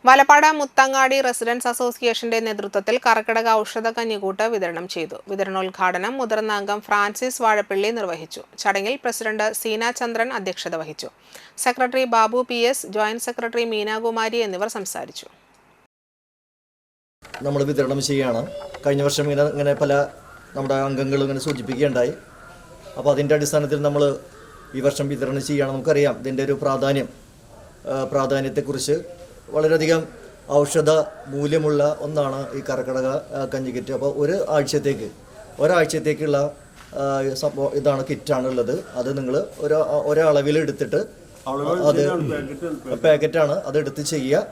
Valappad മുത്തങ്ങാടി residence അസോസിയേഷന്റെ നേതൃത്വത്തിൽ കർക്കിടക ഔഷധ കഞ്ഞിക്കൂട്ട് വിതരണം ചെയ്തു. വിതരണോദ്ഘാടനം മുതിർന്ന അംഗം ഫ്രാൻസിസ് വാഴപ്പിള്ളി നിർവഹിച്ചു. ചടങ്ങിൽ പ്രസിഡന്റ് സീന ചന്ദ്രൻ അധ്യക്ഷത വഹിച്ചു. Secretary Babu PS, joint secretary Meenakumari എന്നിവർ സംസാരിച്ചു. നമ്മൾ വിതരണം ചെയ്യുകയാണ്. കഴിഞ്ഞ വർഷം ഇങ്ങനെ പല നമ്മുടെ അംഗങ്ങൾ ഇങ്ങനെ സൂചിപ്പിക്കുകയുണ്ടായി. അപ്പോൾ അതിൻ്റെ അടിസ്ഥാനത്തിൽ നമ്മൾ ഈ വർഷം വിതരണം ചെയ്യുകയാണ്. നമുക്കറിയാം ഇതിൻ്റെ ഒരു പ്രാധാന്യത്തെക്കുറിച്ച്. വളരെയധികം ഔഷധ മൂല്യമുള്ള ഒന്നാണ് ഈ കർക്കിടക കഞ്ഞിക്കിറ്റ്. അപ്പോൾ ഒരാഴ്ചത്തേക്കുള്ള സംഭവം ഇതാണ്, കിറ്റാണ് ഉള്ളത്. അത് നിങ്ങൾ ഒരളവിൽ എടുത്തിട്ട് അത് പാക്കറ്റാണ്, അതെടുത്ത് ചെയ്യുക.